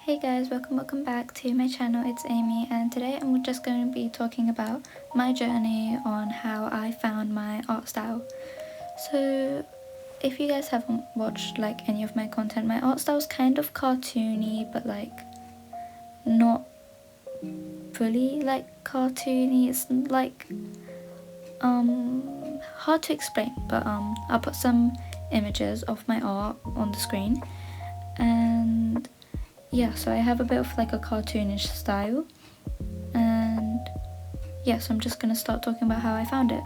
Hey guys, welcome back to my channel. It's Amy, and today I'm just going to be talking about my journey on how I found my art style. So if you guys haven't watched like any of my content, my art style is kind of cartoony, but like not fully like cartoony. It's like hard to explain, but I'll put some images of my art on the screen. And yeah, so I have a bit of like a cartoonish style, and yeah, so I'm just gonna start talking about how I found it.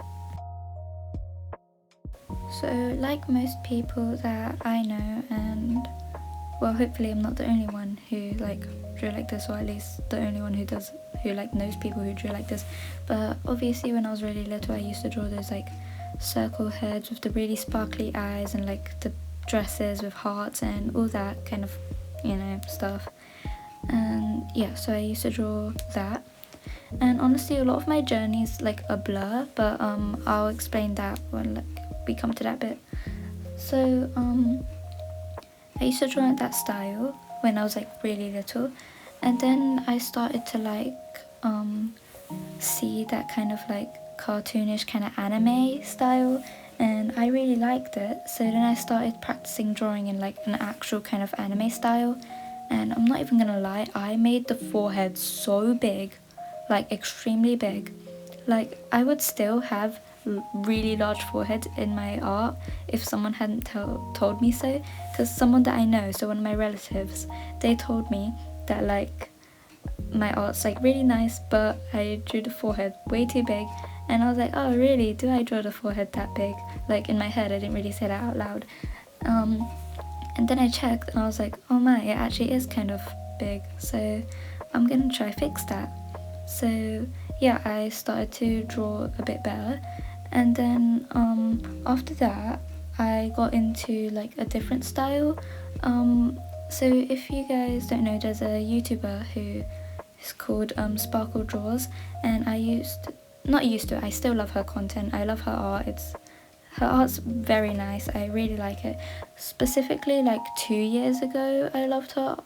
So like most people that I know, and well, hopefully I'm not the only one who like drew like this, or at least the only one who like knows people who drew like this, but obviously when I was really little I used to draw those like circle heads with the really sparkly eyes and like the dresses with hearts and all that kind of, you know, stuff. And yeah, so I used to draw that, and honestly a lot of my journey is like a blur, but I'll explain that when like we come to that bit. So I used to draw in that style when I was like really little, and then I started to like see that kind of like cartoonish kind of anime style, and I really liked it. So then I started practicing drawing in like an actual kind of anime style, and I'm not even gonna lie, I made the forehead so big, like extremely big. Like I would still have really large forehead in my art if someone hadn't told me so, because someone that I know, so one of my relatives, they told me that like my art's like really nice, but I drew the forehead way too big. And I was like, oh really, do I draw the forehead that big? Like in my head, I didn't really say that out loud. And then I checked and I was like, oh my, it actually is kind of big, so I'm gonna try fix that. So yeah, I started to draw a bit better, and then after that I got into like a different style. So if you guys don't know, there's a YouTuber who is called Sparkle Draws, and I still love her content. I love her art. Her art's very nice. I really like it. Specifically like 2 years ago I loved her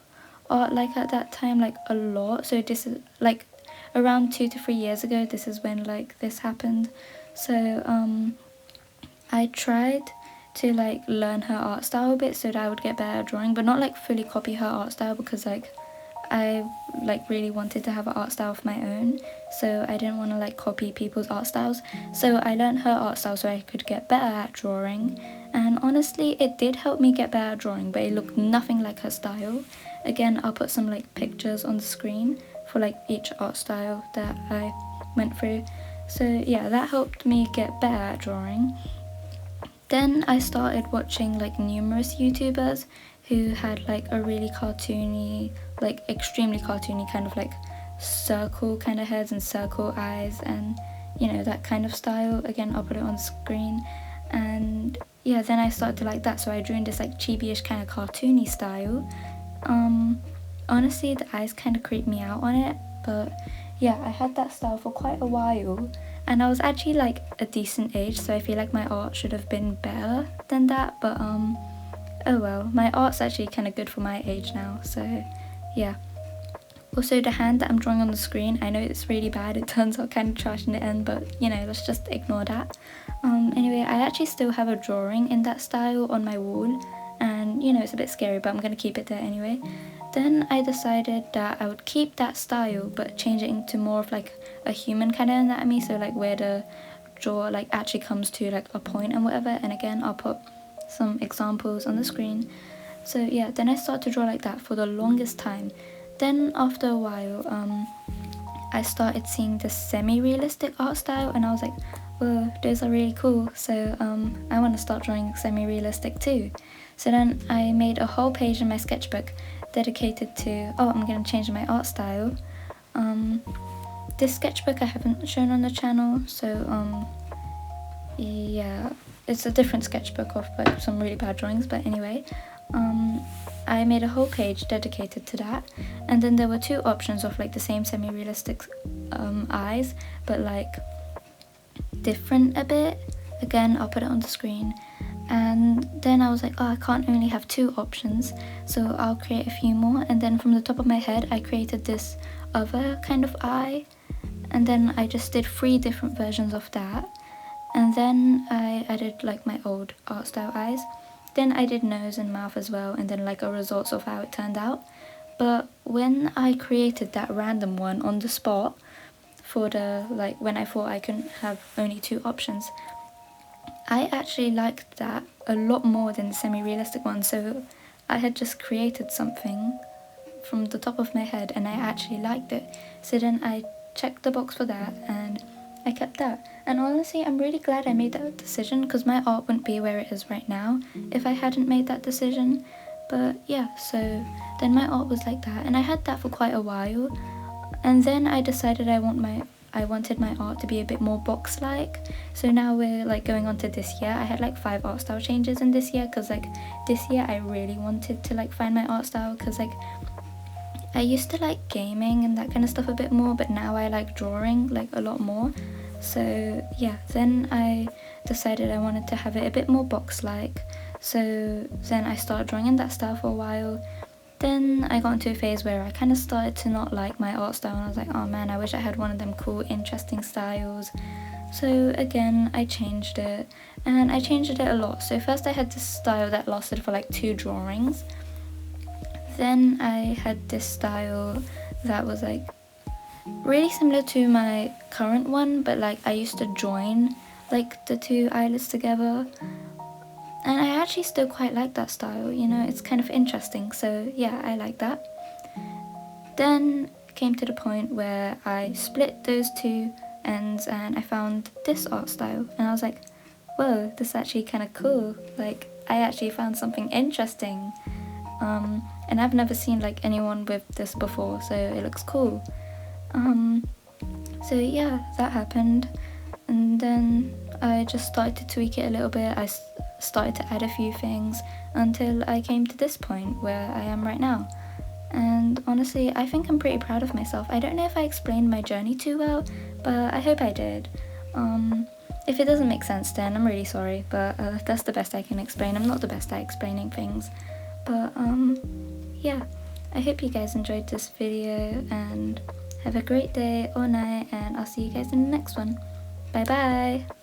art, like at that time, like a lot. So this is like around 2 to 3 years ago, this is when like this happened. So I tried to like learn her art style a bit so that I would get better at drawing, but not like fully copy her art style, because like I like really wanted to have an art style of my own, so I didn't want to like copy people's art styles. So I learned her art style so I could get better at drawing, and honestly it did help me get better at drawing, but it looked nothing like her style. Again, I'll put some like pictures on the screen for like each art style that I went through. So yeah, that helped me get better at drawing. Then I started watching like numerous YouTubers who had like a really cartoony, like extremely cartoony kind of like circle kind of heads and circle eyes, and you know, that kind of style. Again, I'll put it on screen. And yeah, then I started to like that, so I drew in this like chibi-ish kind of cartoony style. Honestly the eyes kind of creeped me out on it, but yeah, I had that style for quite a while, and I was actually like a decent age, so I feel like my art should have been better than that, but oh well, my art's actually kind of good for my age now, so yeah. Also, the hand that I'm drawing on the screen, I know it's really bad, it turns out kind of trash in the end, but you know, let's just ignore that. Anyway, I actually still have a drawing in that style on my wall, and you know, it's a bit scary, but I'm gonna keep it there anyway. Then I decided that I would keep that style but change it into more of like a human kind of anatomy, so like where the jaw like actually comes to like a point and whatever. And again, I'll put some examples on the screen. So yeah, then I started to draw like that for the longest time. Then after a while I started seeing the semi-realistic art style, and I was like, whoa, those are really cool, so I want to start drawing semi-realistic too. So then I made a whole page in my sketchbook dedicated to, oh, I'm going to change my art style. This sketchbook I haven't shown on the channel, so yeah, it's a different sketchbook of like some really bad drawings, but anyway, I made a whole page dedicated to that. And then there were two options of like the same semi-realistic eyes, but like different a bit. Again, I'll put it on the screen. And then I was like, oh, I can't only have 2 options, so I'll create a few more. And then from the top of my head I created this other kind of eye, and then I just did 3 different versions of that. And then I added like my old art style eyes. Then I did nose and mouth as well, and then like a results of how it turned out. But when I created that random one on the spot for the, like, when I thought I couldn't have only 2 options, I actually liked that a lot more than the semi-realistic one. So I had just created something from the top of my head and I actually liked it. So then I checked the box for that and I kept that. And honestly, I'm really glad I made that decision, because my art wouldn't be where it is right now if I hadn't made that decision. But yeah, so then my art was like that, and I had that for quite a while. And then I decided I wanted my art to be a bit more box-like. So now we're like going on to this year. I had like 5 art style changes in this year, because like this year I really wanted to like find my art style, because like I used to like gaming and that kind of stuff a bit more, but now I like drawing like a lot more. So yeah, then I decided I wanted to have it a bit more box-like. So then I started drawing in that style for a while. Then I got into a phase where I kind of started to not like my art style, and I was like, oh man, I wish I had one of them cool, interesting styles. So again, I changed it, and I changed it a lot. So first I had this style that lasted for like 2 drawings. Then I had this style that was like really similar to my current one, but like I used to join like the 2 eyelids together. And I actually still quite like that style, you know, it's kind of interesting. So yeah, I like that. Then it came to the point where I split those 2 ends and I found this art style, and I was like, whoa, this is actually kind of cool. Like I actually found something interesting. And I've never seen like anyone with this before, so it looks cool. So yeah, that happened, and then I just started to tweak it a little bit. I started to add a few things until I came to this point where I am right now. And honestly, I think I'm pretty proud of myself. I don't know if I explained my journey too well, but I hope I did. If it doesn't make sense, then I'm really sorry, but that's the best I can explain. I'm not the best at explaining things, but yeah, I hope you guys enjoyed this video, and have a great day or night, and I'll see you guys in the next one. Bye bye!